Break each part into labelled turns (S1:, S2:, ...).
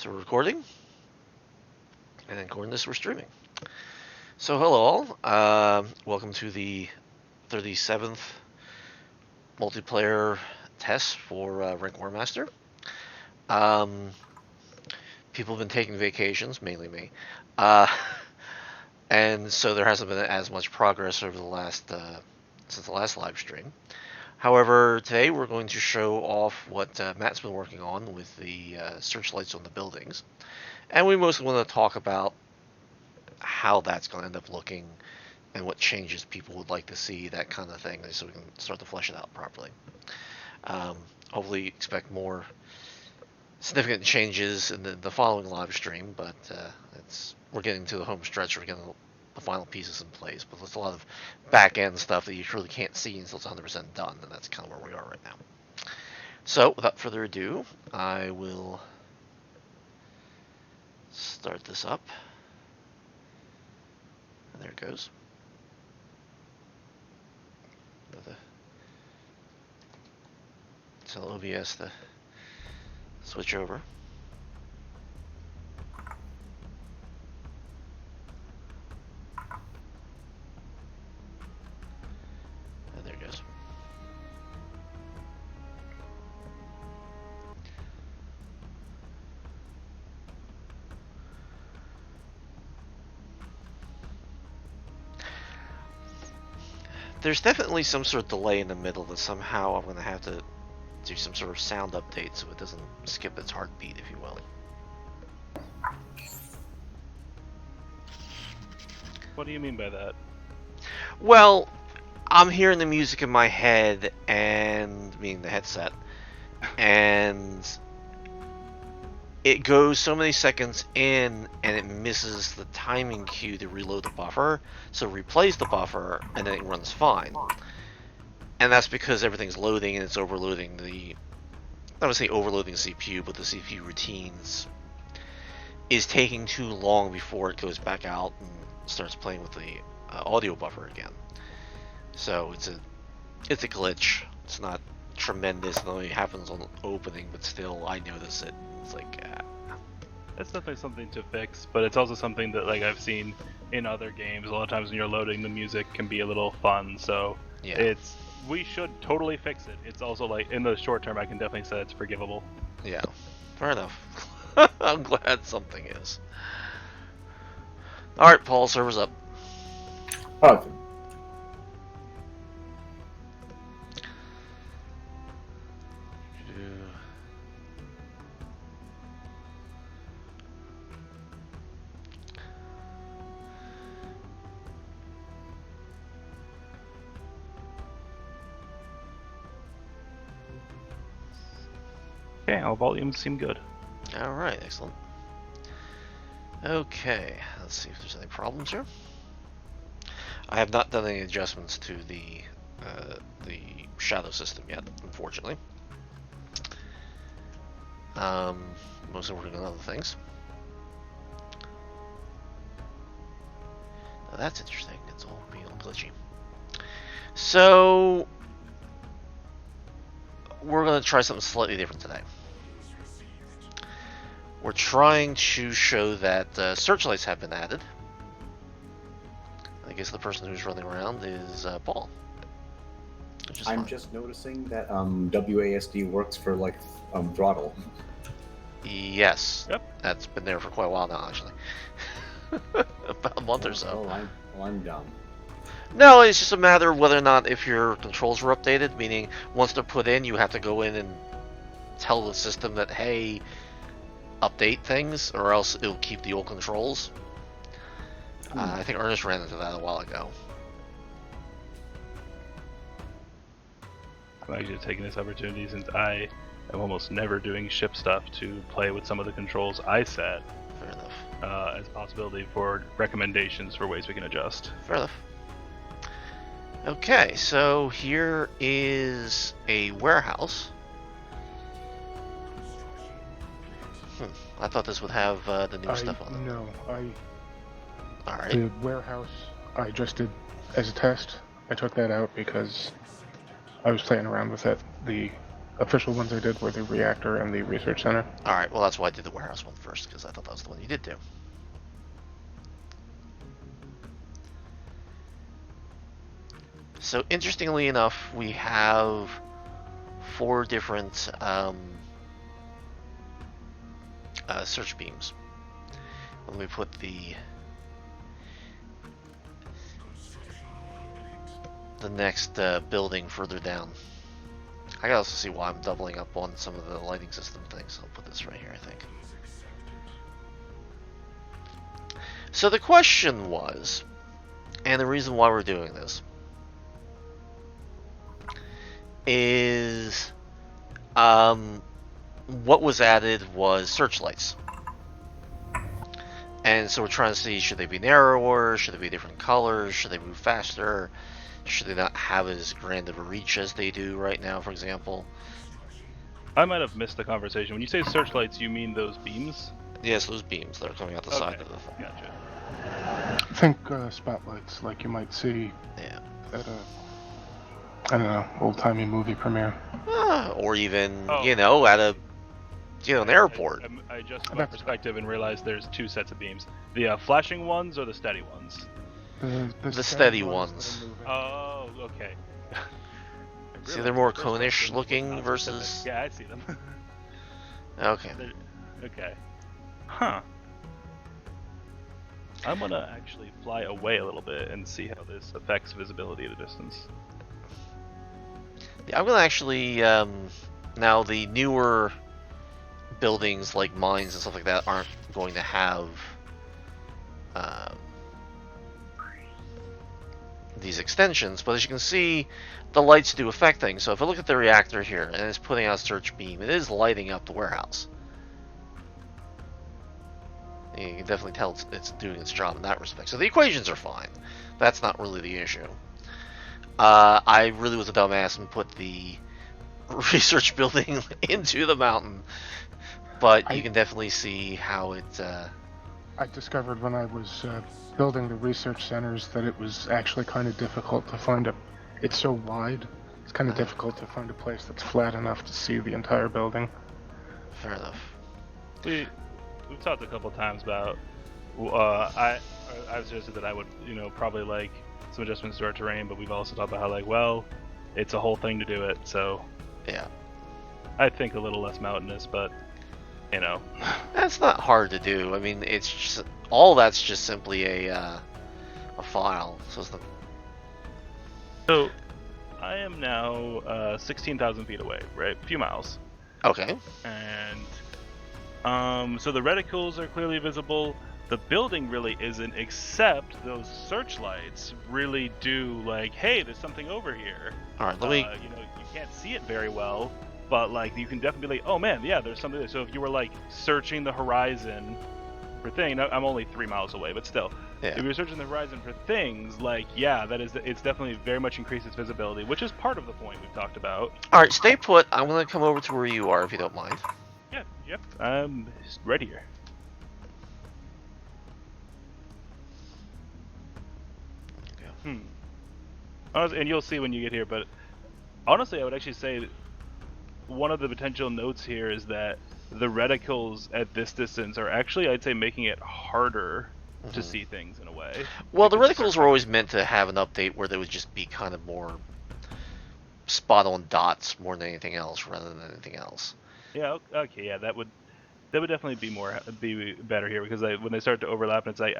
S1: So we're recording, and then according to this, we're streaming. So hello all, welcome to the 37th multiplayer test for Rank War Master. People have been taking vacations, mainly me, and so there hasn't been as much progress over the last since the last live stream. However, today we're going to show off what Matt's been working on with the searchlights on the buildings. And we mostly want to talk about how that's going to end up looking and what changes people would like to see, that kind of thing, so we can start to flesh it out properly. Hopefully expect more significant changes in the following live stream, but we're getting to the home stretch. We're getting the final pieces in place, but there's a lot of back-end stuff that you really can't see until it's 100% done, and that's kind of where we are right now. So, without further ado, I will start this up. And there it goes. Tell OBS to switch over. And there it goes. There's definitely some sort of delay in the middle that somehow I'm going to have to do some sort of sound update so it doesn't skip its heartbeat, if you will.
S2: What do you mean by that?
S1: Well, I'm hearing the music in my head, and meaning the headset, and it goes so many seconds in, and it misses the timing cue to reload the buffer, so it replays the buffer, and then it runs fine. And that's because everything's loading, and it's overloading the... I would say overloading the CPU, but the CPU routines is taking too long before it goes back out and starts playing with the audio buffer again. So it's a glitch. It's not tremendous. It only happens on opening, but still, I notice it. It's like...
S2: That's definitely something to fix, but it's also something that I've seen in other games. A lot of times when you're loading, the music can be a little fun, so
S1: yeah.
S2: We should totally fix it. It's also in the short term, I can definitely say it's forgivable.
S1: Yeah, fair enough. I'm glad something is. Alright, Paul, server's up.
S3: Okay.
S2: Okay, all volumes seem good.
S1: Alright, excellent. Okay, let's see if there's any problems here. I have not done any adjustments to the shadow system yet, unfortunately. Mostly working on other things. Now that's interesting. It's all being glitchy. So we're going to try something slightly different today. We're trying to show that searchlights have been added. I guess the person who's running around is Paul.
S3: I'm just noticing that WASD works for throttle.
S1: Yes.
S2: Yep.
S1: That's been there for quite a while now, actually. About a month or so.
S3: I'm dumb.
S1: No, it's just a matter of whether or not if your controls were updated, meaning once they're put in, you have to go in and tell the system that, hey, update things, or else it'll keep the old controls. I think Ernest ran into that a while ago.
S2: I'm actually taking this opportunity since I am almost never doing ship stuff to play with some of the controls I set.
S1: Fair enough.
S2: As a possibility for recommendations for ways we can adjust.
S1: Fair enough. Okay, so here is a warehouse. I thought this would have the new stuff on it.
S4: No,
S1: Alright.
S4: The warehouse I just did as a test. I took that out because I was playing around with it. The official ones I did were the reactor and the research center.
S1: Alright, well that's why I did the warehouse one first, because I thought that was the one you did do. So interestingly enough, we have 4 different search beams. When we put the next building further down. I gotta also see why I'm doubling up on some of the lighting system things. I'll put this right here, I think. So the question was, and the reason why we're doing this, is what was added was searchlights. And so we're trying to see, should they be narrower, should they be different colors, should they move faster, should they not have as grand of a reach as they do right now, for example.
S2: I might have missed the conversation. When you say searchlights, you mean those beams?
S1: Yes, those beams that are coming out the side of the thing.
S2: Gotcha.
S4: Think spotlights, like you might see at a, I don't know, old-timey movie premiere.
S1: Or even, you know, at a, an airport.
S2: I adjusted my perspective and realized there's 2 sets of beams. The flashing ones or the steady ones?
S1: The steady ones.
S2: Oh, okay.
S1: See, they're more cone-ish looking versus...
S2: Yeah, I see them.
S1: Okay.
S2: Okay. Huh. I'm gonna actually fly away a little bit and see how this affects visibility at a distance.
S1: Yeah, I'm gonna actually, now the newer buildings like mines and stuff like that aren't going to have these extensions, but as you can see, the lights do affect things. So if I look at the reactor here and it's putting out a search beam, it is lighting up the warehouse. And you can definitely tell it's doing its job in that respect. So the equations are fine. That's not really the issue. I really was a dumbass and put the research building into the mountain, but you can definitely see how it...
S4: I discovered when I was building the research centers that it was actually kind of difficult to find it's so wide, it's kind of difficult to find a place that's flat enough to see the entire building.
S1: Fair enough.
S2: We've talked a couple times about, I suggested that I would, probably like some adjustments to our terrain, but we've also talked about how, like, well, it's a whole thing to do it, so...
S1: Yeah.
S2: I think a little less mountainous, but,
S1: That's not hard to do. I mean, it's just... All that's just simply a file, so it's not...
S2: So, I am now 16,000 feet away, right? A few miles.
S1: Okay.
S2: And, so the reticles are clearly visible. The building really isn't, except those searchlights really do, like, hey, there's something over here.
S1: Alright, let me...
S2: you can't see it very well, but, like, you can definitely be like, oh man, yeah, there's something there. So if you were, like, searching the horizon for things, I'm only 3 miles away, but still.
S1: Yeah.
S2: If you're searching the horizon for things, like, yeah, it's definitely very much increases visibility, which is part of the point we've talked about.
S1: Alright, stay put. I'm gonna come over to where you are, if you don't mind.
S2: Yeah, yep, I'm right here. And you'll see when you get here, but honestly, I would actually say one of the potential notes here is that the reticles at this distance are actually, I'd say, making it harder to see things in a way.
S1: Well, the reticles were always meant to have an update where they would just be kind of more spot-on dots more than anything else, rather than anything else.
S2: Yeah. Okay. Yeah, that would definitely be better here, because when they start to overlap, and it's like,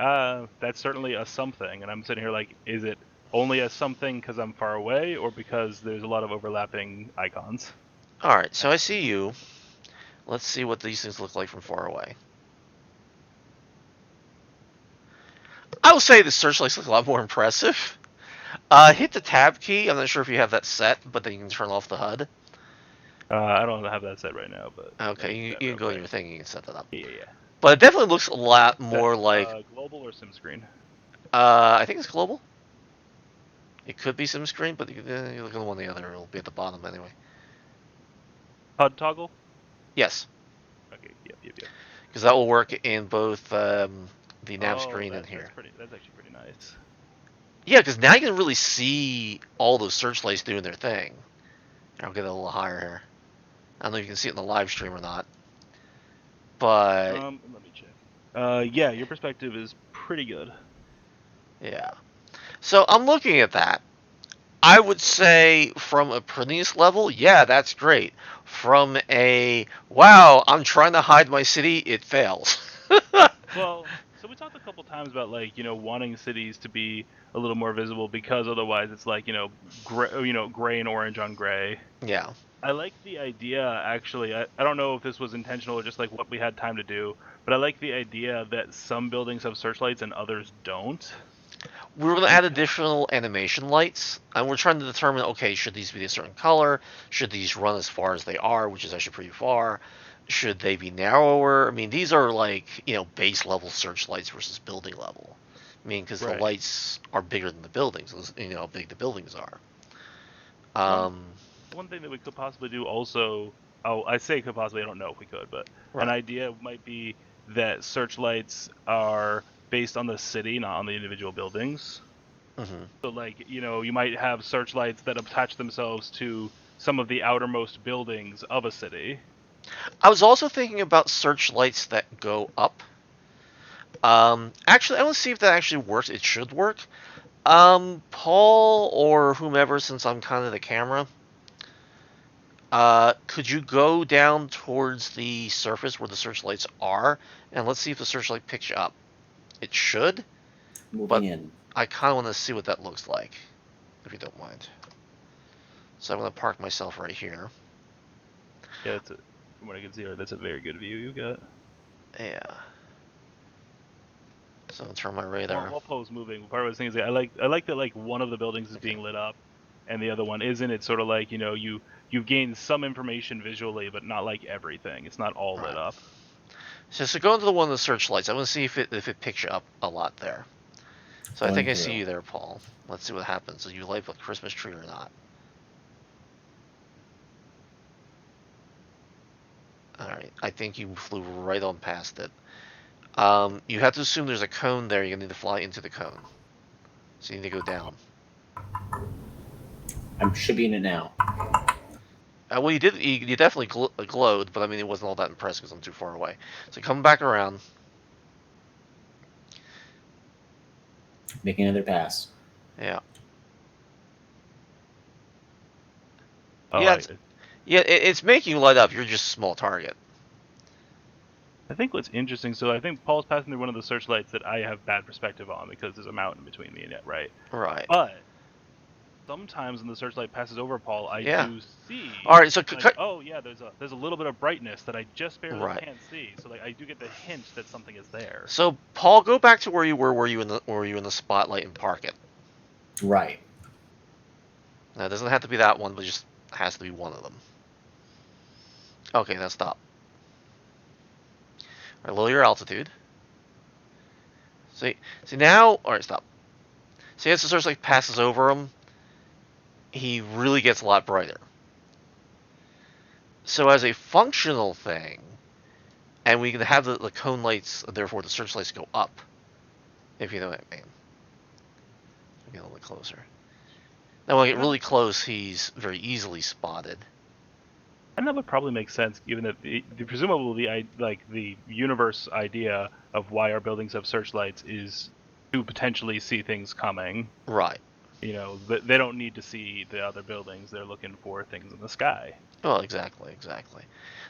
S2: that's certainly a something, and I'm sitting here like, is it only a something because I'm far away, or because there's a lot of overlapping icons?
S1: Alright, so I see you. Let's see what these things look like from far away. I will say the searchlights look a lot more impressive. Hit the tab key. I'm not sure if you have that set, but then you can turn off the HUD.
S2: I don't have that set right now, but...
S1: Okay, you can go in your thing and you can set that up.
S2: Yeah.
S1: But it definitely looks a lot more like...
S2: global or sim screen?
S1: I think it's global. It could be sim screen, but you look at one or the other, it'll be at the bottom anyway.
S2: HUD toggle?
S1: Yes.
S2: Okay, yep.
S1: Because that will work in both the nav screen and here.
S2: That's actually pretty nice.
S1: Yeah, because now you can really see all those searchlights doing their thing. I'll get a little higher here. I don't know if you can see it in the live stream or not, but
S2: Let me check. Yeah, your perspective is pretty good.
S1: yeah. So I'm looking at that. I would say from a prettiness level, yeah, that's great. From a wow, I'm trying to hide my city, it fails.
S2: Well, so we talked a couple times about like wanting cities to be a little more visible because otherwise it's like gray and orange on gray.
S1: Yeah.
S2: I like the idea actually. I don't know if this was intentional or just like what we had time to do, but I like the idea that some buildings have searchlights and others don't.
S1: We were going to add additional animation lights, and we're trying to determine, okay, should these be a certain color? Should these run as far as they are, which is actually pretty far? Should they be narrower? I mean, these are like, base level searchlights versus building level. I mean, because the
S2: Right.
S1: lights are bigger than the buildings, how big the buildings are.
S2: One thing that we could possibly do also, I say could possibly, I don't know if we could, but an
S1: Right.
S2: idea might be that searchlights are based on the city, not on the individual buildings.
S1: Mm-hmm.
S2: So, like, you might have searchlights that attach themselves to some of the outermost buildings of a city.
S1: I was also thinking about searchlights that go up. Actually, I want to see if that actually works. It should work. Paul or whomever, since I'm kind of the camera, could you go down towards the surface where the searchlights are, and let's see if the searchlight picks you up. It should,
S3: Moving
S1: but
S3: in.
S1: I kind of want to see what that looks like, if you don't mind. So I'm going to park myself right here.
S2: Yeah, from what I can see, that's a very good view you got.
S1: Yeah. So I'm going to turn my radar.
S2: While Poe's moving, part of the thing is I like that like one of the buildings is being lit up, and the other one isn't. It's sort of like you've gained some information visually, but not like everything. It's not all lit up.
S1: So go into the one of the searchlights. I want to see if it picks you up a lot there. So I think I see you there, Paul. Let's see what happens. Do you light up a Christmas tree or not? Alright, I think you flew right on past it. You have to assume there's a cone there. You're going to need to fly into the cone. So you need to go down.
S3: I'm shipping it now.
S1: Well, you did. You definitely glowed, but I mean, it wasn't all that impressive because I'm too far away. So come back around.
S3: Making another pass.
S1: Yeah.
S2: Oh,
S1: yeah, it's making you light up. You're just a small target.
S2: I think what's interesting, so I think Paul's passing through one of the searchlights that I have bad perspective on because there's a mountain between me and it, right?
S1: Right.
S2: But sometimes when the searchlight passes over Paul, I do see.
S1: All right, so
S2: like, oh yeah, there's a little bit of brightness that I just barely can't see. So like I do get the hint that something is there.
S1: So Paul, go back to where you were. Were you in the spotlight and park it?
S3: Right.
S1: Now it doesn't have to be that one, but it just has to be one of them. Okay, now stop. All right, lower your altitude. See now. All right, stop. See, as the searchlight passes over him, he really gets a lot brighter. So as a functional thing, and we can have the cone lights, therefore the searchlights go up, if you know what I mean. Get a little bit closer. Now when I get really close, he's very easily spotted.
S2: And that would probably make sense, given that presumably the universe idea of why our buildings have searchlights is to potentially see things coming.
S1: Right.
S2: They don't need to see the other buildings. They're looking for things in the sky.
S1: Well, exactly.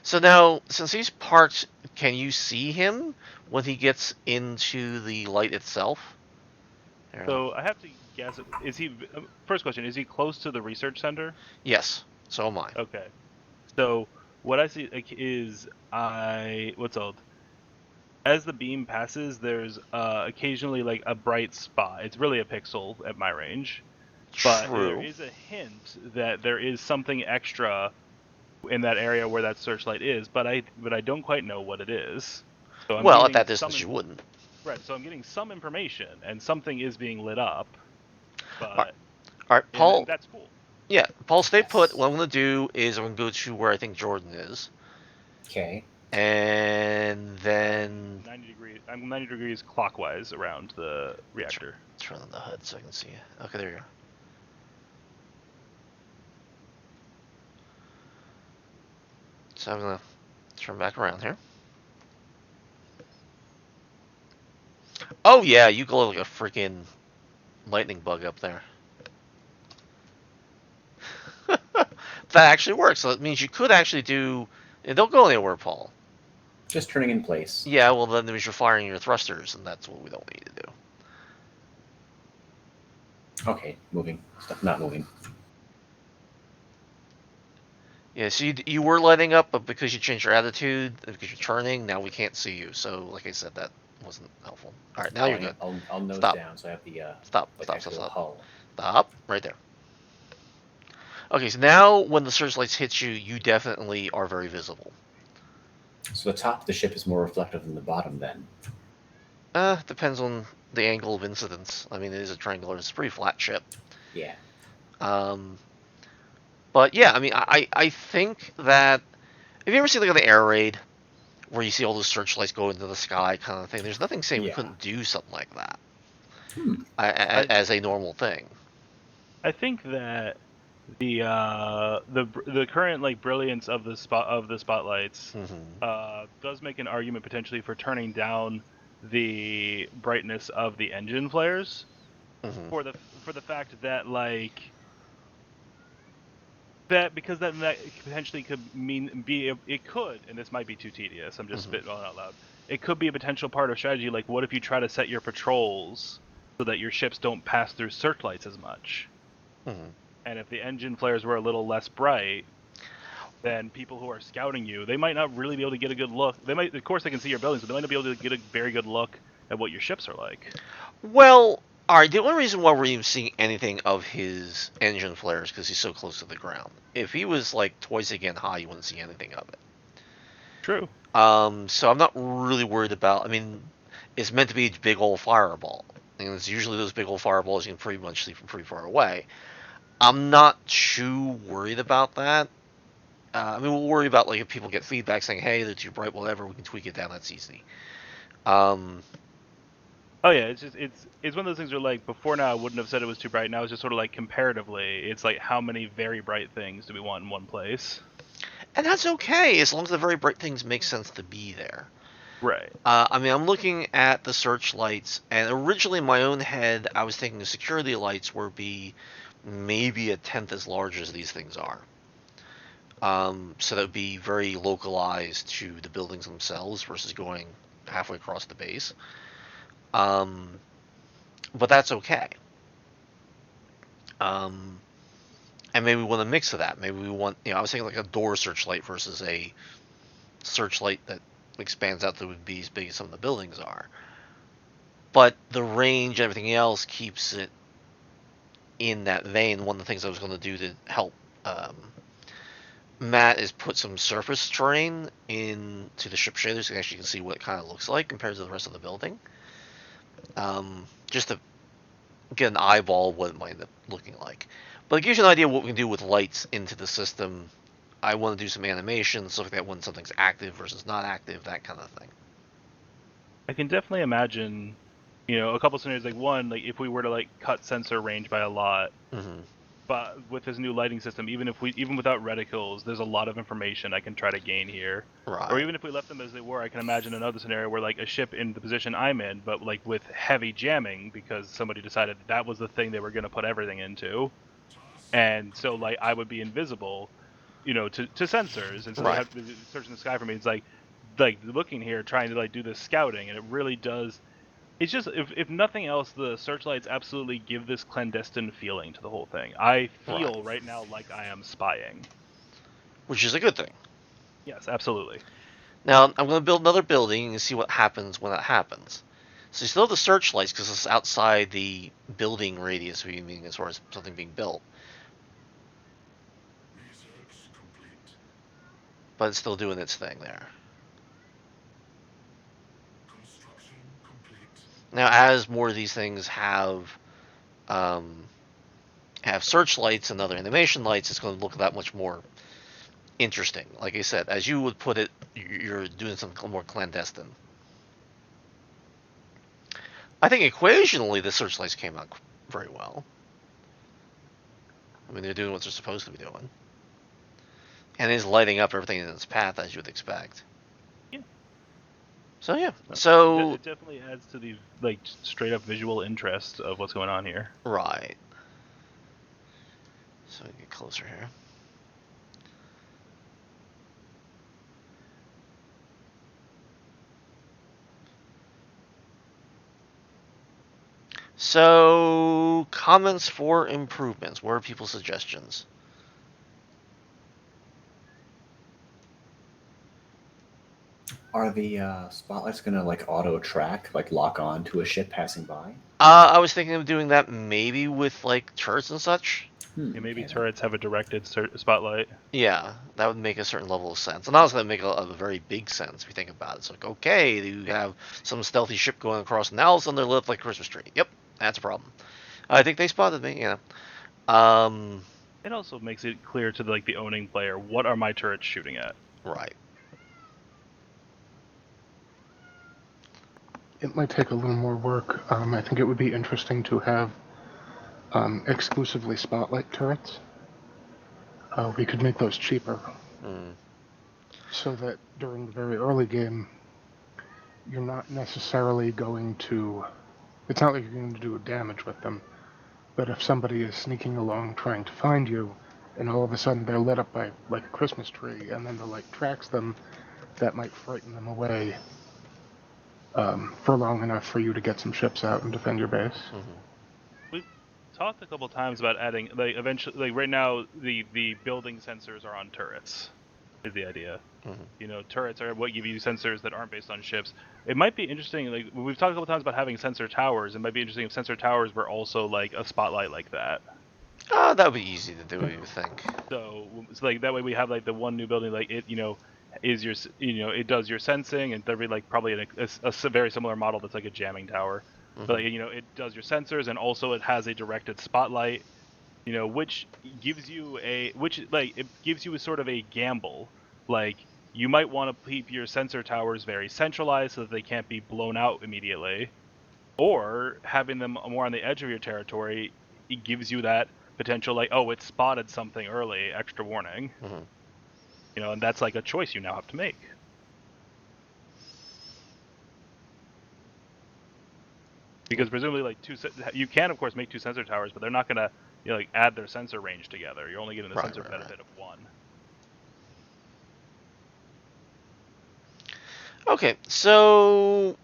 S1: So now, since he's parked, can you see him when he gets into the light itself?
S2: So I have to guess, first question, is he close to the research center?
S1: Yes, so am I.
S2: Okay. So what I see is as the beam passes, there's occasionally like a bright spot. It's really a pixel at my range. But there is a hint that there is something extra in that area where that searchlight is, but I don't quite know what it is. So
S1: at that distance you wouldn't.
S2: Right, so I'm getting some information, and something is being lit up. But
S1: all right, Paul.
S2: That's cool.
S1: Yeah, Paul, stay put. What I'm going to do is I'm going to go to where I think Jordan is.
S3: Okay.
S1: And then
S2: 90 degrees. I'm 90 degrees clockwise around the reactor.
S1: Turn on the HUD so I can see you. Okay, there you go. So I'm gonna turn back around here. Oh yeah, you glow like a freaking lightning bug up there. That actually works. So it means you could actually do. Don't go anywhere, Paul.
S3: Just turning in place.
S1: Yeah, well then it means you're firing your thrusters, and that's what we don't need to do.
S3: Okay, moving. Stuff not moving.
S1: Yeah, so you were lighting up, but because you changed your attitude, because you're turning, now we can't see you. So, like I said, that wasn't helpful. All right, now you're good.
S3: I'll nose
S1: Stop.
S3: down so I have the
S1: Stop.
S3: like
S1: Stop. Stop.
S3: actual
S1: Stop.
S3: hull.
S1: Stop. Right there. Okay, so now when the searchlights hit you, you definitely are very visible.
S3: So the top of the ship is more reflective than the bottom then.
S1: Depends on the angle of incidence. I mean, it is a triangular, it's a pretty flat ship.
S3: Yeah.
S1: Um, but yeah, I mean, I think that have you ever seen like on the air raid where you see all those searchlights go into the sky kind of thing? There's nothing saying we
S3: Yeah.
S1: couldn't do something like that
S3: Hmm.
S1: as a normal thing.
S2: I think that the current like brilliance of the spotlights
S1: Mm-hmm.
S2: does make an argument potentially for turning down the brightness of the engine flares
S1: Mm-hmm.
S2: for the fact that like that because then that potentially could mean it could, and this might be too tedious, I'm just
S1: Mm-hmm.
S2: spitballing out loud, it could be a potential part of strategy. Like, what if you try to set your patrols so that your ships don't pass through searchlights as much,
S1: Mm-hmm.
S2: and if the engine flares were a little less bright, then people who are scouting you, they might not really be able to get a good look. They might, of course, they can see your buildings, but they might not be able to get a very good look at what your ships are like.
S1: Well, all right. The only reason why we're even seeing anything of his engine flares because he's so close to the ground. If he was like twice again high, you wouldn't see anything of it.
S2: True.
S1: So I'm not really worried about. I mean, it's meant to be a big old fireball, and it's usually those big old fireballs you can pretty much see from pretty far away. I'm not too worried about that. I mean, we'll worry about like if people get feedback saying, "Hey, they're too bright," whatever. We can tweak it down. That's easy. Um,
S2: Oh yeah, it's one of those things where like before now I wouldn't have said it was too bright. Now it's just sort of like comparatively, it's like how many very bright things do we want in one place?
S1: and that's okay as long as the very bright things make sense to be there.
S2: Right.
S1: I mean, I'm looking at the searchlights, and originally in my own head, I was thinking the security lights would be maybe a tenth as large as these things are. So that would be very localized to the buildings themselves versus going halfway across the base. Um, but that's okay. Um, and maybe we want a mix of that. Maybe we want, I was thinking like a door searchlight versus a searchlight that expands out that would be as big as some of the buildings are. But the range and everything else keeps it in that vein. One of the things I was going to do to help um, Matt is put some surface terrain into the ship shaders so you actually can see what it kind of looks like compared to the rest of the building. Just to get an eyeball of what it might end up looking like. But it gives you an idea of what we can do with lights into the system. I want to do some animation, stuff like that when something's active versus not active, that kind of thing.
S2: I can definitely imagine, a couple scenarios. Like one, like if we were to like cut sensor range by a lot,
S1: Mm-hmm.
S2: but with this new lighting system, even without reticles, there's a lot of information I can try to gain here.
S1: Right.
S2: Or even if we left them as they were, I can imagine another scenario where like a ship in the position I'm in, but like with heavy jamming because somebody decided that was the thing they were going to put everything into, and so like I would be invisible, to sensors, and so they
S1: Right.
S2: have to search in the sky for me. It's like looking here, trying to like do this scouting, and it really does. It's just if nothing else, the searchlights absolutely give this clandestine feeling to the whole thing. I feel right now like I am spying.
S1: Which is a good thing.
S2: Yes, absolutely.
S1: Now, I'm going to build another building and see what happens when that happens. So you still have the searchlights because it's outside the building radius, meaning as far as something being built. But it's still doing its thing there. Now, as more of these things have searchlights and other animation lights, it's going to look that much more interesting. Like I said, as you would put it, you're doing something more clandestine. I think equationally, the searchlights came out very well. I mean, they're doing what they're supposed to be doing. And is lighting up everything in its path as you would expect.
S2: Yeah.
S1: So yeah.
S2: It
S1: So
S2: definitely adds to the like straight up visual interest of what's going on here.
S1: right. So get closer here. So comments for improvements. What are people's suggestions?
S3: Are the spotlights gonna like auto track, like lock on to a ship passing by?
S1: I was thinking of doing that maybe with like turrets and such.
S2: Yeah, maybe
S3: Okay,
S2: turrets have a directed spotlight.
S1: Yeah, that would make a certain level of sense. And also that would make a very big sense if you think about it. It's like, okay, you have some stealthy ship going across, and now all of a sudden they're lit up like a Christmas tree. Yep, that's a problem. I think they spotted me, you know.
S2: It also makes it clear to like the owning player, what are my turrets shooting at?
S1: Right.
S4: It might take a little more work. I think it would be interesting to have exclusively spotlight turrets. We could make those cheaper
S1: Mm.
S4: so that during the very early game, you're not necessarily going to. It's not like you're going to do damage with them, but if somebody is sneaking along trying to find you, and all of a sudden they're lit up by like a Christmas tree, and then the light tracks them, that might frighten them away for long enough for you to get some ships out and defend your base.
S1: Mm-hmm.
S2: We've talked a couple times about adding like eventually like right now the building sensors are on turrets. Is the idea.
S1: Mm-hmm.
S2: You know, turrets are what give you sensors that aren't based on ships. It might be interesting, like we've talked a couple times about having sensor towers. It might be interesting if sensor towers were also like a spotlight like that.
S1: Oh, that would be easy to do, you would think.
S2: So it's like that way we have like the one new building, like it, you know, is your, you know, it does your sensing, and there'd be like probably a very similar model that's like a jamming tower.
S1: Mm-hmm.
S2: But you know, it does your sensors, and also it has a directed spotlight. You know, which gives you it gives you a sort of a gamble. Like you might want to keep your sensor towers very centralized so that they can't be blown out immediately, or having them more on the edge of your territory, it gives you that potential, like, oh, it spotted something early, extra warning.
S1: Mm-hmm.
S2: You know, and that's like a choice you now have to make. Because presumably, like you can of course make two sensor towers, but they're not gonna, you know, like add their sensor range together. You're only getting the sensor benefit of one.
S1: Okay, so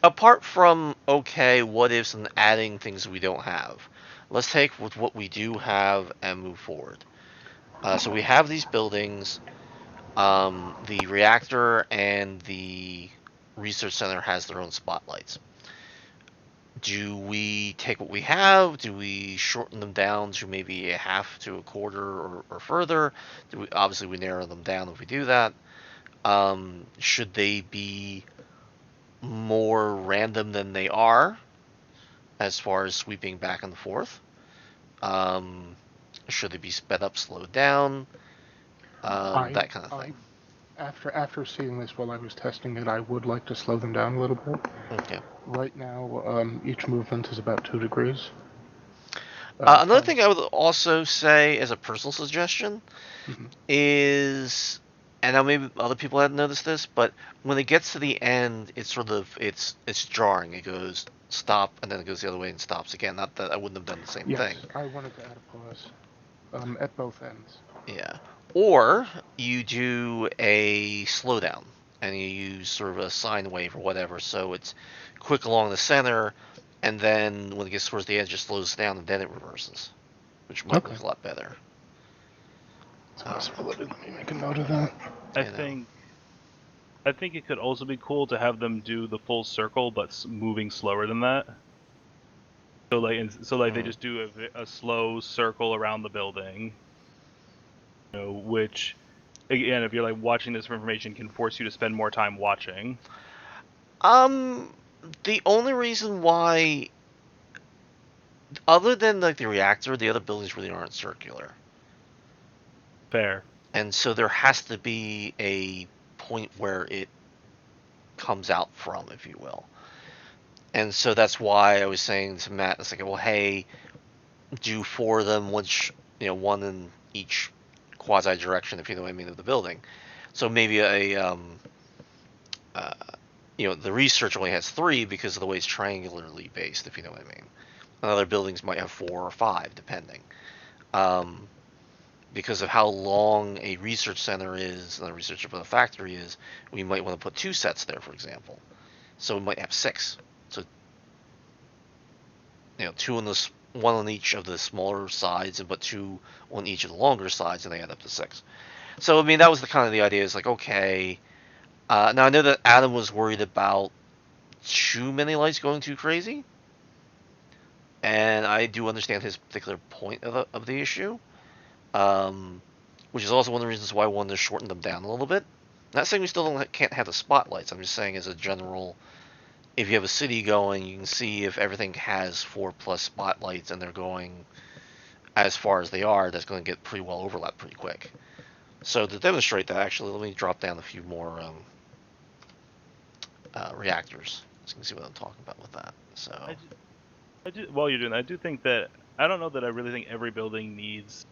S1: apart from what ifs and adding things we don't have, let's take with what we do have and move forward. So we have these buildings. The reactor and the research center has their own spotlights. Do we take what we have? Do we shorten them down to maybe a half to a quarter or further? Obviously we narrow them down if we do that. Should they be more random than they are as far as sweeping back and forth? Um, should they be sped up, slowed down? That kind of thing.
S4: After seeing this while I was testing it, I would like to slow them down a little bit.
S1: Okay.
S4: Right now, each movement is about 2 degrees.
S1: Another thing I would also say as a personal suggestion
S4: Mhm.
S1: is, and now maybe other people hadn't noticed this, but when it gets to the end, it's sort of it's jarring. It goes stop and then it goes the other way and stops again. Not that I wouldn't have done the same
S4: Yes,
S1: thing.
S4: I wanted to add a pause at both ends.
S1: Yeah. Or you do a slowdown and you use sort of a sine wave or whatever, so it's quick along the center, and then when it gets towards the end, it just slows down and then it reverses, which might look a lot better.
S4: It's a possibility. Let me make a note of that.
S2: I think it could also be cool to have them do the full circle, but moving slower than that. So they just do a slow circle around the building. You know, which again, if you're like watching this for information, can force you to spend more time watching.
S1: The only reason why, other than like the reactor, the other buildings really aren't circular.
S2: Fair.
S1: And so there has to be a point where it comes out from, if you will. And so that's why I was saying to Matt, it's like, well, hey, do 4 of them, which, one in each quasi direction, if you know what I mean, of the building. So maybe the research only has 3 because of the way it's triangularly based, if you know what I mean. And other buildings might have 4 or 5, depending. Because of how long a research center is and a research of a factory is, we might want to put 2 sets there, for example. So we might have 6. So 2 on this, 1 on each of the smaller sides, but 2 on each of the longer sides, and they add up to 6. So I mean, that was the kind of the idea. Is like, okay. Now I know that Adam was worried about too many lights going too crazy, and I do understand his particular point of the issue. Which is also one of the reasons why I wanted to shorten them down a little bit. Not saying we still can't have the spotlights. I'm just saying as a general, if you have a city going, you can see if everything has 4+ spotlights and they're going as far as they are, that's going to get pretty well overlapped pretty quick. So to demonstrate that, actually, let me drop down a few more reactors, so you can see what I'm talking about with that. So
S2: While you're doing that, I do think that I don't know that I really think every building needs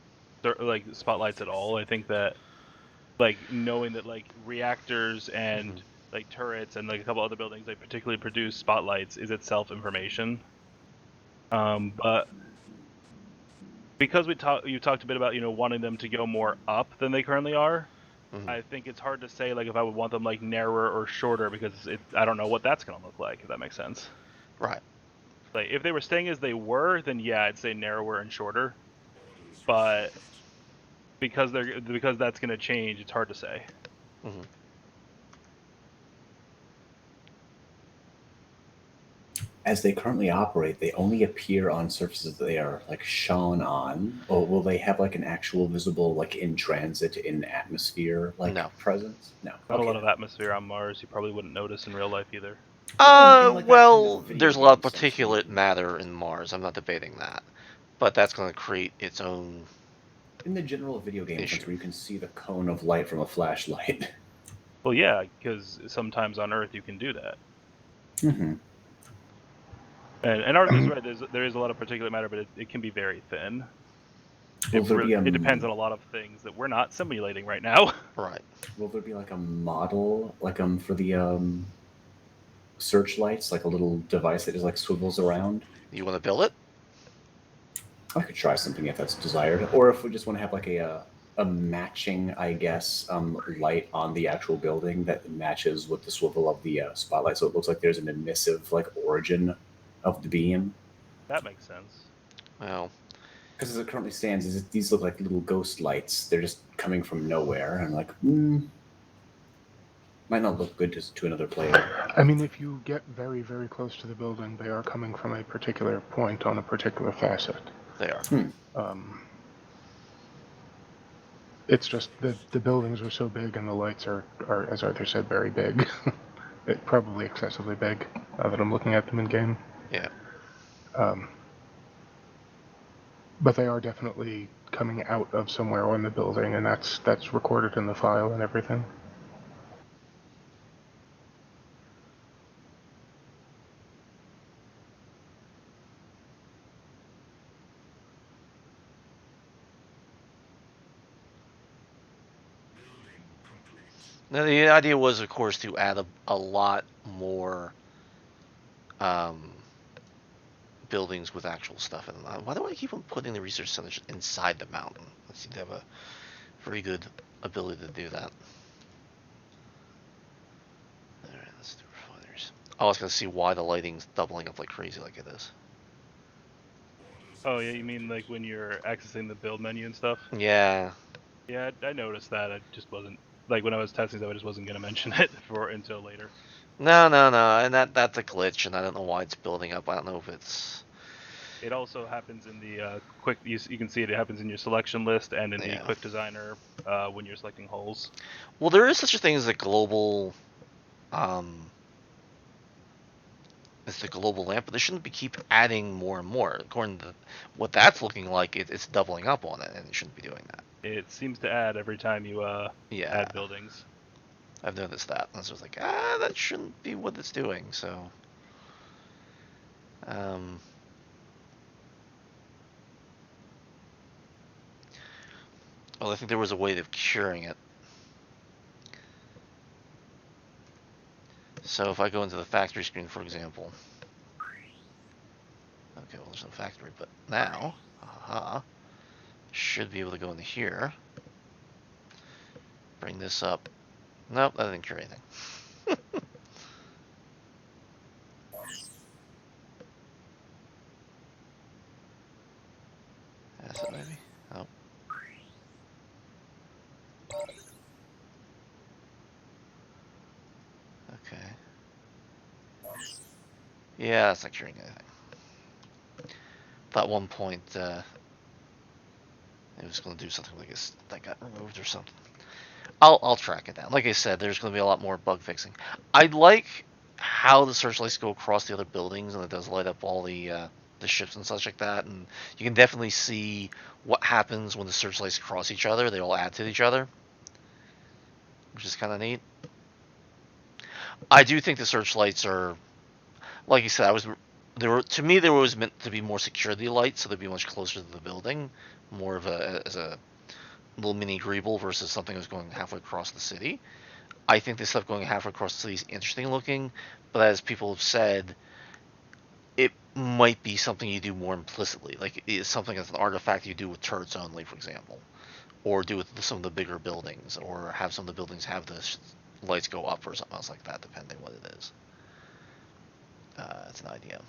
S2: like spotlights at all. I think that like knowing that like reactors and like turrets and like a couple other buildings like particularly produce spotlights is itself information. But because you talked a bit about wanting them to go more up than they currently are. I think it's hard to say like if I would want them like narrower or shorter because I don't know what that's gonna look like, if that makes sense.
S1: right.
S2: Like if they were staying as they were, then yeah, I'd say narrower and shorter. But because that's gonna change, it's hard to say.
S1: Mm-hmm.
S3: As they currently operate, they only appear on surfaces that they are like shown on, or will they have like an actual visible, like in transit, in atmosphere, like
S1: No.
S3: presence? No.
S2: Not a
S3: Okay.
S2: lot of atmosphere on Mars. You probably wouldn't notice in real life either.
S3: In like that kind
S1: Well,
S3: of video
S1: there's a lot of
S3: game sense,
S1: particulate
S3: maybe.
S1: matter in Mars. I'm not debating that, but that's going to create its own
S3: In the general video game sense,
S1: issue.
S3: where you can see the cone of light from a flashlight.
S2: Well, yeah, because sometimes on Earth you can do that.
S3: Mm-hmm.
S2: And Arthur's right. There is a lot of particulate matter, but it can be very thin.
S3: Will there be
S2: It depends on a lot of things that we're not simulating right now.
S1: Right.
S3: Will there be like a model, like for the searchlights, like a little device that just like swivels around?
S1: You want to build it?
S3: I could try something if that's desired, or if we just want to have like a matching, I guess, light on the actual building that matches with the swivel of the spotlight, so it looks like there's an emissive like origin of the beam.
S2: That makes sense.
S1: Well,
S3: Because as it currently stands, these look like little ghost lights. They're just coming from nowhere, and like, might not look good to another player.
S4: I mean, if you get very, very close to the building, they are coming from a particular point on a particular facet.
S1: they are.
S4: It's just the buildings are so big and the lights are as Arthur said, very big. Probably excessively big, now that I'm looking at them in game.
S1: Yeah.
S4: But they are definitely coming out of somewhere on the building, and that's recorded in the file and everything.
S1: Now, the idea was, of course, to add a lot more buildings with actual stuff in them. Why do I keep on putting the research centers inside the mountain? I seem to have a very good ability to do that. Alright, let's do refineries. I was going to see why the lighting's doubling up like crazy like it is.
S2: Oh yeah, you mean like when you're accessing the build menu and stuff?
S1: Yeah.
S2: Yeah, I noticed that. I just wasn't like when I was testing stuff. I just wasn't gonna mention it until later.
S1: No, and that's a glitch, and I don't know why it's building up. I don't know if it's...
S2: It also happens in the quick. You can see it. It happens in your selection list and in the quick designer when you're selecting holes.
S1: Well, there is such a thing as a global... it's the global lamp, but they shouldn't keep adding more and more. According to what that's looking like, it's doubling up on it, and it shouldn't be doing that.
S2: It seems to add every time you add buildings.
S1: I've noticed that. And so I was like, that shouldn't be what it's doing. So, Well, I think there was a way of curing it. So if I go into the factory screen, for example. Okay, well, there's no factory, but now, should be able to go into here. Bring this up. Nope, that didn't cure anything. Asset maybe? Oh. Okay. Yeah, that's not curing anything. Thought at one point it was going to do something like this that got removed or something. I'll track it down. Like I said, there's going to be a lot more bug fixing. I like how the searchlights go across the other buildings, and it does light up all the ships and such like that. And you can definitely see what happens when the searchlights cross each other. They all add to each other, which is kind of neat. I do think the searchlights are, like you said, to me they were always meant to be more security lights, so they'd be much closer to the building, more of as a little mini Greeble versus something that's going halfway across the city. I think this stuff going halfway across the city is interesting looking, but as people have said, it might be something you do more implicitly. Like it's something that's an artifact you do with turrets only, for example, or do with some of the bigger buildings, or have some of the buildings have the lights go up or something else like that, depending what it is. It's an idea.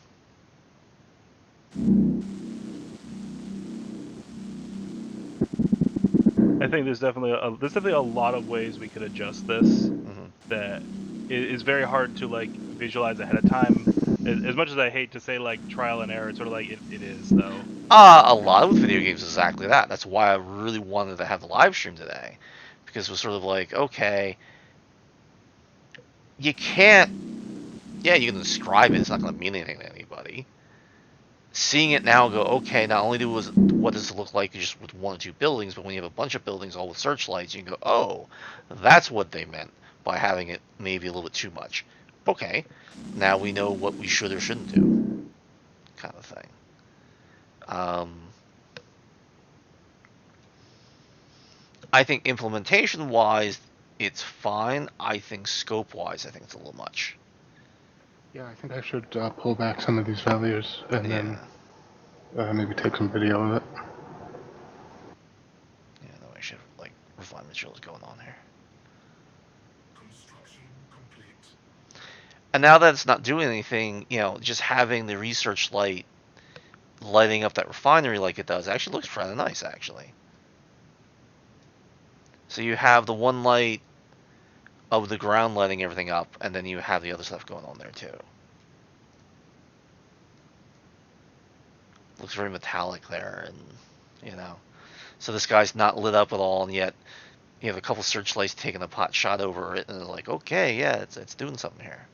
S2: I think there's definitely a lot of ways we could adjust this that is very hard to like visualize ahead of time. As much as I hate to say like trial and error, it's sort of like it is though.
S1: A lot with video games is exactly that. That's why I really wanted to have the live stream today, because it was sort of like, okay, you can't. Yeah, you can describe it. It's not going to mean anything to anybody. Seeing it now, go, okay. Not only what does it look like just with one or two buildings, but when you have a bunch of buildings all with searchlights, you can go, oh, that's what they meant by having it maybe a little bit too much. Okay, now we know what we should or shouldn't do, kind of thing. I think implementation-wise, it's fine. I think scope-wise, I think it's a little much.
S4: Yeah, I think I should pull back some of these values and then maybe take some video of it.
S1: Yeah, no, I should have, like, refined materials going on here.
S5: Construction complete.
S1: And now that it's not doing anything, just having the research light lighting up that refinery like it does actually looks rather nice, actually. So you have the one light of the ground lighting everything up, and then you have the other stuff going on there too. Looks very metallic there, and so this guy's not lit up at all, and yet you have a couple searchlights taking a pot shot over it, and it's like, okay, yeah, it's doing something here.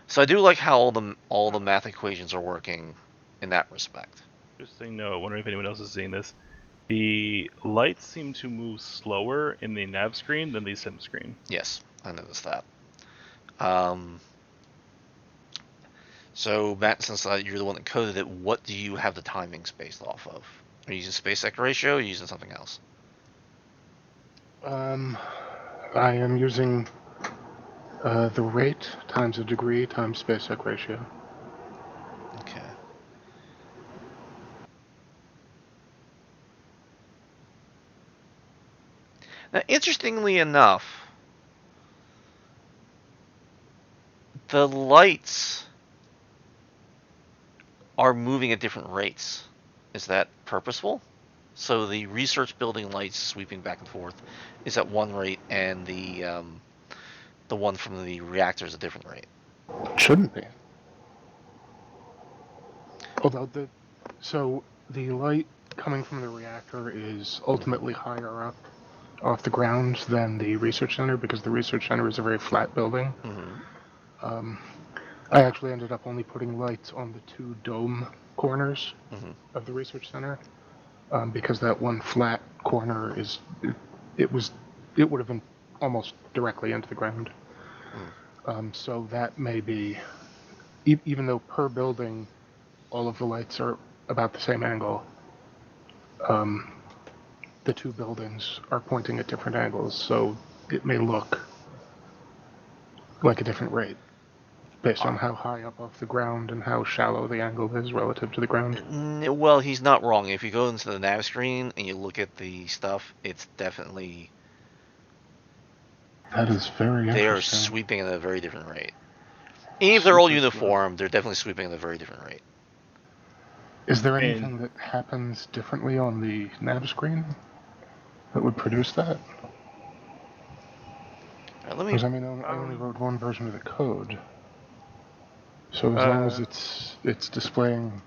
S1: So I do like how all the math equations are working in that respect.
S2: Interesting note. Wondering if anyone else is seeing this. The lights seem to move slower in the nav screen than the sim screen.
S1: Yes, I noticed that. So Matt, since you're the one that coded it, what do you have the timings based off of? Are you using space sec ratio, or are you using something else?
S4: I am using the rate times a degree times space sec ratio.
S1: Okay. Now, interestingly enough, the lights are moving at different rates. Is that purposeful? So the research building lights sweeping back and forth is at one rate, and the one from the reactor is a different rate.
S4: It shouldn't be. Although the light coming from the reactor is ultimately higher up off the ground than the research center, because the research center is a very flat building. I actually ended up only putting lights on the two dome corners of the research center, because that one flat corner it would have been almost directly into the ground. So that may be, even though per building all of the lights are about the same angle, the two buildings are pointing at different angles, so it may look like a different rate based on how high up off the ground and how shallow the angle is relative to the ground.
S1: Well, he's not wrong. If you go into the nav screen and you look at the stuff, it's definitely
S4: That is very
S1: they are
S4: interesting.
S1: sweeping at a very different rate. Even if they're all uniform, they're definitely sweeping at a very different rate.
S4: Is there anything that happens differently on the nav screen that would produce that?
S1: Let me.
S4: Because I mean, I only wrote one version of the code, so as long as it's displaying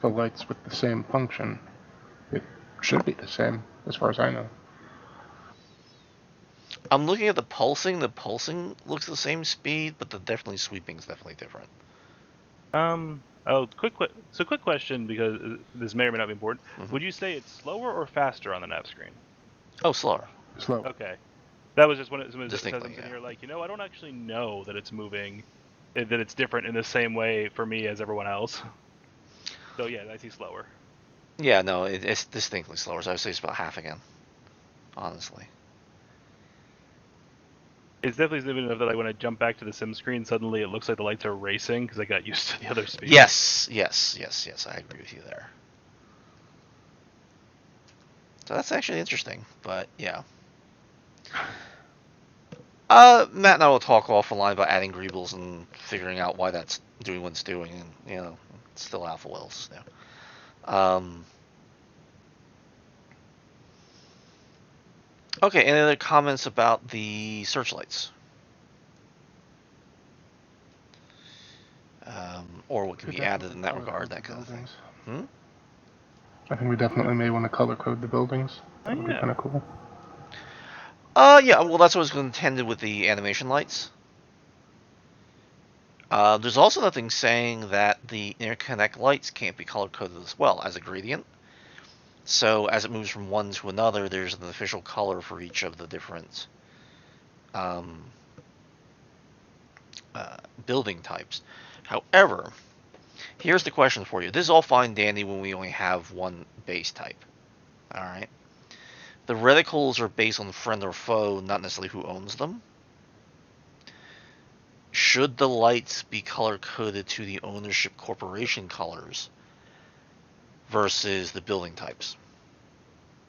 S4: the lights with the same function, it should be the same, as far as I know.
S1: I'm looking at the pulsing. The pulsing looks the same speed, but the definitely sweeping is definitely different.
S2: Quick question, because this may or may not be important.
S1: Mhm.
S2: Would you say it's slower or faster on the nav screen?
S1: Oh, slower.
S4: Slow.
S2: Okay. That was just when it says
S1: Distinctly,
S2: something
S1: yeah.
S2: here like, I don't actually know that it's moving, that it's different in the same way for me as everyone else. So yeah, I see slower.
S1: Yeah, no, it's distinctly slower. So I would say it's about half again, honestly.
S2: It's definitely significant enough that like when I jump back to the sim screen, suddenly it looks like the lights are racing because I got used to the other speed.
S1: Yes. I agree with you there. So that's actually interesting, but yeah. Matt and I will talk offline about adding greebles and figuring out why that's doing what it's doing, and it's still alpha wells. Yeah. Okay, any other comments about the searchlights? Or what can be added in that regard, that kind of thing.
S4: I think we definitely may want to color code the buildings. That would be kind of cool.
S1: Yeah, well, that's what was intended with the animation lights. There's also nothing saying that the interconnect lights can't be color coded as well as a gradient. So as it moves from one to another, there's an official color for each of the different building types. However, here's the question for you. This is all fine and dandy when we only have one base type. Alright? The reticles are based on friend or foe, not necessarily who owns them. Should the lights be color-coded to the ownership corporation colors versus the building types?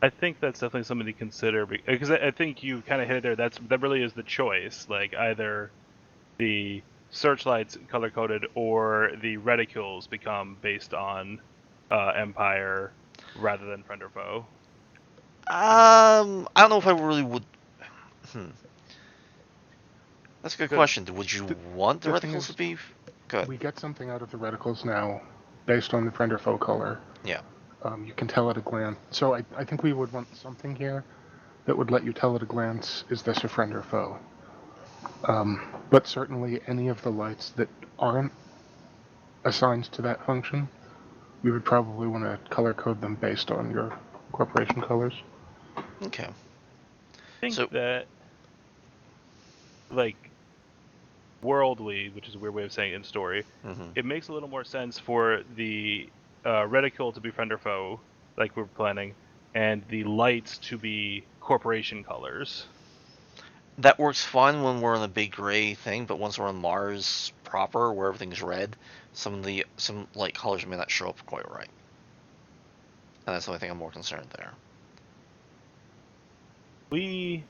S2: I think that's definitely something to consider, because I think you kind of hit it there. That really is the choice. Like either the searchlights color coded or the reticules become based on Empire rather than friend or foe.
S1: I don't know if I really would. That's a good question. Would you want the reticles to be? Good.
S4: We get something out of the reticles now, based on the friend or foe color.
S1: Yeah.
S4: You can tell at a glance. So I think we would want something here that would let you tell at a glance, is this a friend or foe? But certainly any of the lights that aren't assigned to that function, we would probably want to color code them based on your corporation colors.
S1: Okay.
S2: I think that, like, worldly, which is a weird way of saying it in story, it makes a little more sense for the reticule to be friend or foe, like we're planning, and the lights to be corporation colors.
S1: That works fine when we're in a big gray thing, but once we're on Mars proper, where everything's red, some light colors may not show up quite right. And that's the only thing I'm more concerned there.
S2: We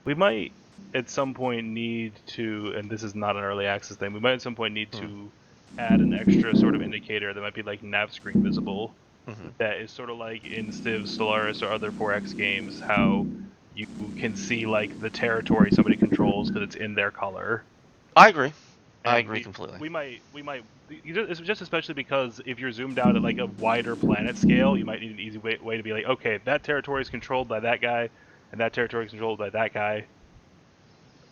S2: might at some point need to, and this is not an early access thing, we might at some point need to add an extra sort of indicator that might be like nav screen visible. That is sort of like in Civ, Stellaris, or other 4X games, how you can see like the territory somebody controls because it's in their color.
S1: I agree.
S2: And
S1: I agree completely.
S2: We might. It's just especially because if you're zoomed out at like a wider planet scale, you might need an easy way to be like, okay, that territory is controlled by that guy, and that territory is controlled by that guy.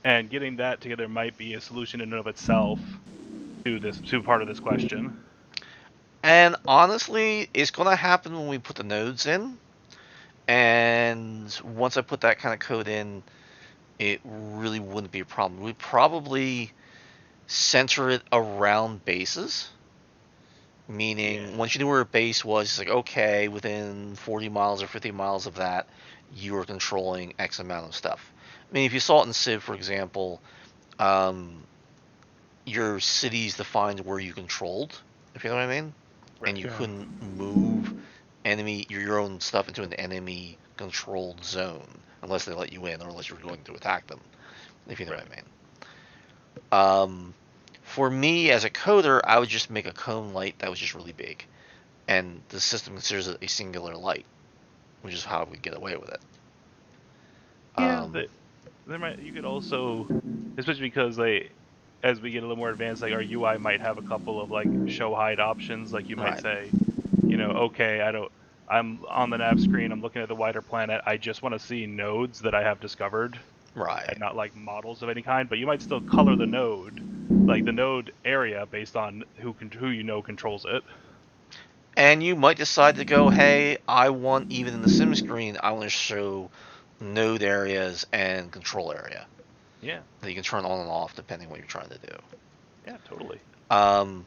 S2: And getting that together might be a solution in and of itself to part of this question.
S1: And honestly, it's going to happen when we put the nodes in. And once I put that kind of code in, it really wouldn't be a problem. We'd probably center it around bases Meaning,
S2: Yeah.
S1: once you knew where a base was, it's like, okay, within 40 miles or 50 miles of that, you are controlling X amount of stuff. I mean, if you saw it in Civ, for example, um, your cities defined where you controlled, if you know what I mean, and
S2: Right.
S1: you
S4: Yeah.
S1: couldn't move your own stuff into an enemy controlled zone unless they let you in or unless you were going to attack them, if you know
S2: Right.
S1: what I mean. For me as a coder, I would just make a cone light that was just really big, and the system considers it a singular light, which is how we get away with it.
S2: Yeah,
S1: Um,
S2: there might you could also, especially because as we get a little more advanced, like our UI might have a couple of like show hide options. Like you might
S1: right,
S2: say, okay, I'm on the nav screen, I'm looking at the wider planet. I just want to see nodes that I have discovered, and
S1: right.
S2: not like models of any kind. But you might still color the node, like the node area, based on who controls it.
S1: And you might decide to go, hey, I want, even in the sim screen, I want to show node areas and control area
S2: Yeah,
S1: that you can turn on and off depending what you're trying to do.
S2: yeah, totally.
S1: Um,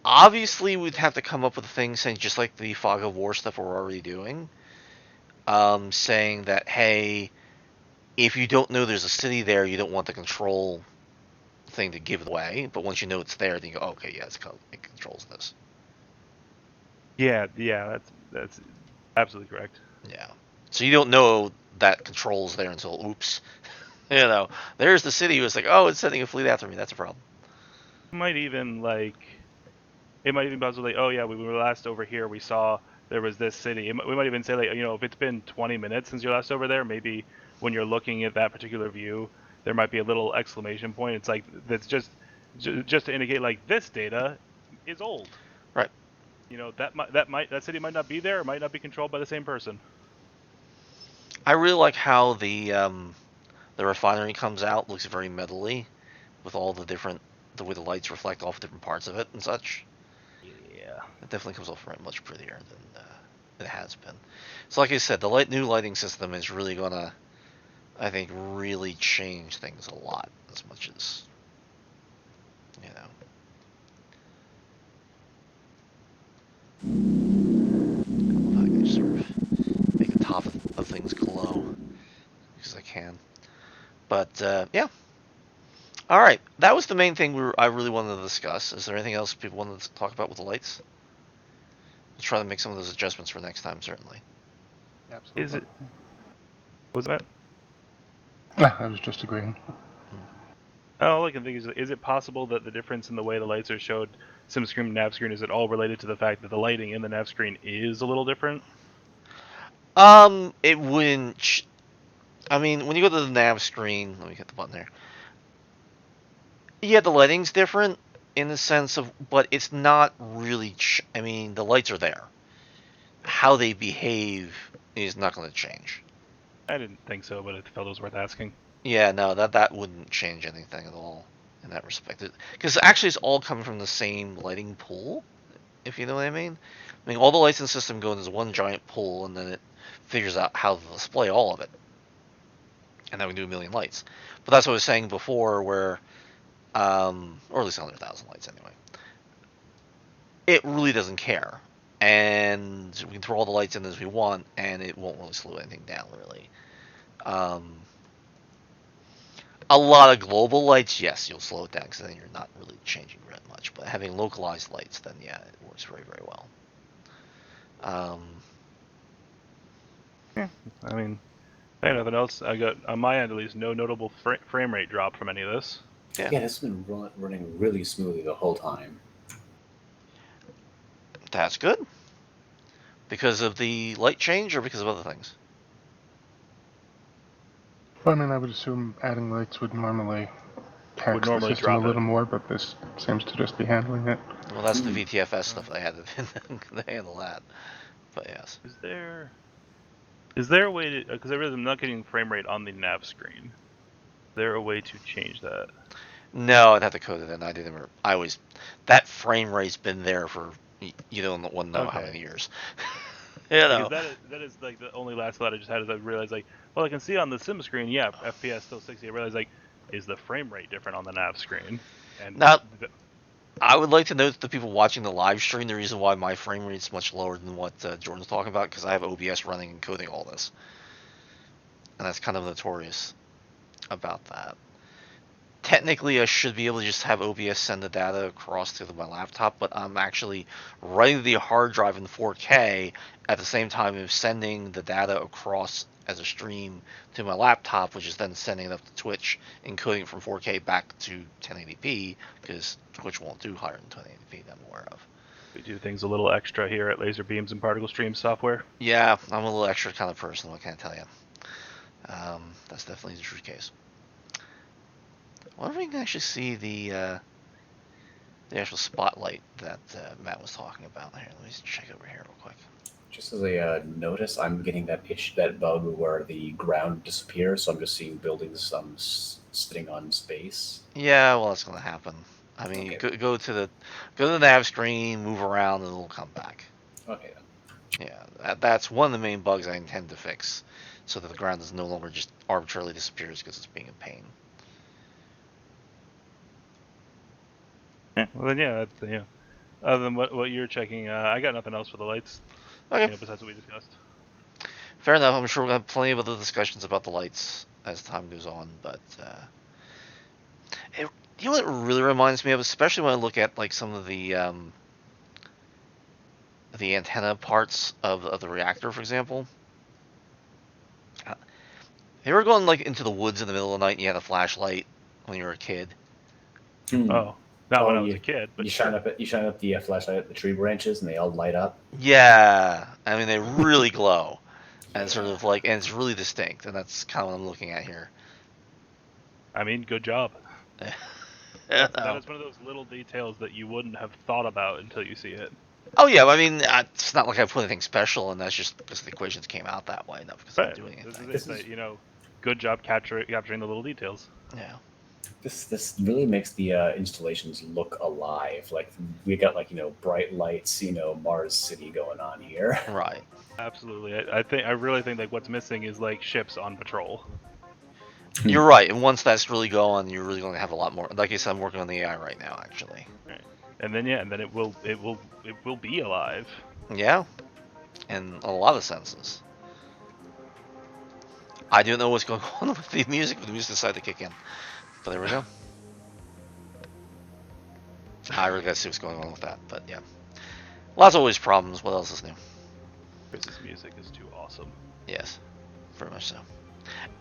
S1: Obviously, we'd have to come up with a thing saying, just like the fog of war stuff we're already doing, saying that, hey, if you don't know there's a city there, you don't want the control thing to give it away. But once you know it's there, then you go, okay, yeah, it controls this.
S2: Yeah, that's absolutely correct.
S1: Yeah. So you don't know that control's there until, oops, there's the city. It's like, oh, it's sending a fleet after me. That's a problem.
S2: Might even like it might even be possible like, oh yeah, we were last over here. We saw there was this city. We might even say like, if it's been 20 minutes since you're last over there, maybe when you're looking at that particular view, there might be a little exclamation point. It's like that's just to indicate like this data is old.
S1: Right.
S2: That city might not be there. Or might not be controlled by the same person.
S1: I really like how the refinery comes out. Looks very metally with all the way the lights reflect off different parts of it and such.
S2: Yeah.
S1: It definitely comes off much prettier than it has been. So, like I said, the new lighting system is really gonna, I think, really change things a lot. As much as you know. I can just sort of make the top of things glow because I can. But yeah. All right, that was the main thing I really wanted to discuss. Is there anything else people wanted to talk about with the lights? Let's try to make some of those adjustments for next time, certainly.
S4: Absolutely.
S2: Is it? Was that?
S4: I was just agreeing.
S2: All I can think is it possible that the difference in the way the lights are showed sim screen and nav screen, is it all related to the fact that the lighting in the nav screen is a little different?
S1: It wouldn't. I mean, when you go to the nav screen, let me hit the button there. Yeah, the lighting's different in the sense of, but it's not really. I mean, the lights are there. How they behave is not going to change.
S2: I didn't think so, but I felt it was worth asking.
S1: Yeah, no, that wouldn't change anything at all in that respect. Because actually, it's all coming from the same lighting pool, if you know what I mean. I mean, all the lights in the system go into one giant pool, and then it figures out how to display all of it, and then we do a million lights. But that's what I was saying before, where, or at least 100,000 lights anyway. It really doesn't care, and we can throw all the lights in as we want, and it won't really slow anything down, really. A lot of global lights, yes, you'll slow it down because then you're not really changing that much. But having localized lights, then yeah, it works very, very well.
S2: Yeah, I mean, I got nothing else. I got on my end at least no notable frame rate drop from any of this.
S1: Yeah,
S3: Yeah, this has been running really smoothly the whole time.
S1: that's good. Because of the light change or because of other things?
S4: Well, I mean, I would assume adding lights would normally tax the
S2: normally
S4: system a
S2: drop it.
S4: little more, but this seems to just be handling it.
S1: Well, that's the VTFS stuff they had to handle that. But yes.
S2: Is there a way to? Because I realize I'm not getting frame rate on the nav screen. Is there a way to change that?
S1: No, I'd have to code it in. I didn't. I always. That frame rate's been there for you don't want to know how many years. You know.
S2: Because that is like the only last thought I just had is I realized like, well, I can see on the sim screen, yeah, FPS still 60. I realized like, is the frame rate different on the nav screen? And
S1: Now, I would like to note to the people watching the live stream the reason why my frame rate's much lower than what Jordan's talking about, because I have OBS running and coding all this. And that's kind of notorious about that. Technically, I should be able to just have OBS send the data across to my laptop, but I'm actually writing the hard drive in 4K at the same time as sending the data across as a stream to my laptop, which is then sending it up to Twitch, encoding it from 4K back to 1080p, because Twitch won't do higher than 1080p that I'm aware of.
S2: We do things a little extra here at Laser Beams and Particle Stream software.
S1: Yeah, I'm a little extra kind of person, what can I tell you? That's definitely the true case. I wonder if we can actually see the actual spotlight that Matt was talking about. Here, let me just check over here real quick.
S3: Just as a notice, I'm getting that bug where the ground disappears, so I'm just seeing buildings sitting on space.
S1: Yeah, well, that's gonna happen. I mean,
S3: Okay.
S1: go to the nav screen, move around, and it'll come back.
S3: Okay.
S1: Yeah, that's one of the main bugs I intend to fix, so that the ground is no longer just arbitrarily disappears because it's being a pain.
S2: Yeah, well then, yeah, that's, yeah. Other than what you're checking, I got nothing else for the lights.
S1: Okay,
S2: Besides what we discussed.
S1: fair enough. I'm sure we'll have plenty of other discussions about the lights as time goes on, but you know what it really reminds me of, especially when I look at like some of the antenna parts of the reactor, for example. You ever gone like into the woods in the middle of the night and you had a flashlight when you were a kid?
S2: Oh, not when I was a kid, but
S3: you shine up the flashlight at the tree branches and they all light up.
S1: Yeah, I mean they really glow, and sort of like, and it's really distinct, and that's kind of what I'm looking at here.
S2: I mean, good job. That is one of those little details that you wouldn't have thought about until you see it.
S1: Oh yeah, I mean it's not like I put anything special, and that's just because the equations came out that way, not because I'm doing anything.
S2: This is good job capturing the little details.
S1: Yeah.
S3: This really makes the installations look alive. Like we got bright lights, Mars City going on here.
S1: Right.
S2: Absolutely. I really think like what's missing is like ships on patrol.
S1: You're right, and once that's really going, you're really going to have a lot more. Like I said, I'm working on the AI right now, actually.
S2: Right. And then it will be alive.
S1: Yeah, in a lot of senses. I don't know what's going on with the music, but the music decided to kick in. But there we go. I really got to see what's going on with that, but yeah. Lots of always problems. What else is new?
S2: Chris's music is too awesome.
S1: Yes, very much so.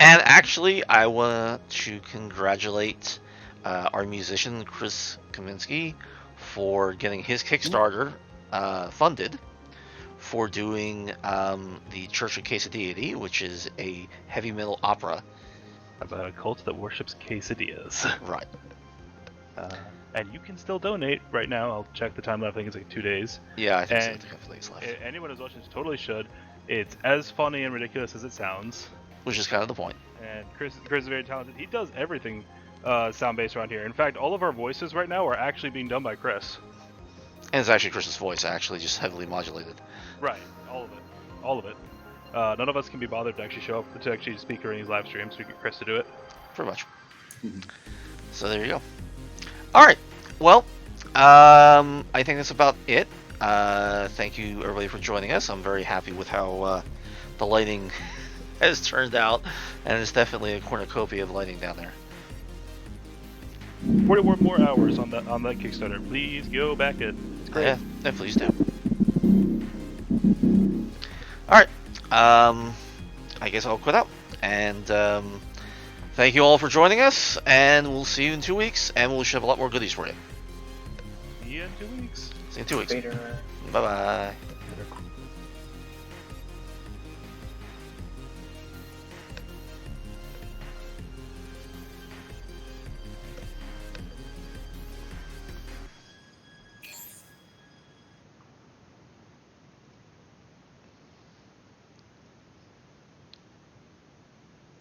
S1: And actually, I want to congratulate our musician, Chris Kaminsky, for getting his Kickstarter funded for doing the Church of Quesadilla, which is a heavy metal opera.
S2: About a cult that worships quesadillas.
S1: Right.
S2: And you can still donate right now. I'll check the time left. I think it's like 2 days.
S1: Yeah, I think so.
S2: And
S1: I think a couple days left.
S2: anyone who's watching totally should. It's as funny and ridiculous as it sounds.
S1: Which is kind of the point.
S2: And Chris is very talented. He does everything sound-based around here. In fact, all of our voices right now are actually being done by Chris.
S1: And it's actually Chris's voice, actually, just heavily modulated.
S2: Right. All of it. All of it. None of us can be bothered to actually show up to actually speak during these live streams, so we get Chris to do it.
S1: Pretty much. So there you go. Alright, well, I think that's about it. Thank you everybody for joining us. I'm very happy with how the lighting has turned out, and it's definitely a cornucopia of lighting down there.
S2: 41 more hours on that Kickstarter. Please go back it. It's great.
S1: Yeah, please do. Alright, I guess I'll quit out. And thank you all for joining us, and we'll see you in 2 weeks, and we'll have a lot more goodies for you.
S2: See you in 2 weeks.
S1: See you in 2 weeks.
S3: Later.
S1: Bye-bye.
S4: Later.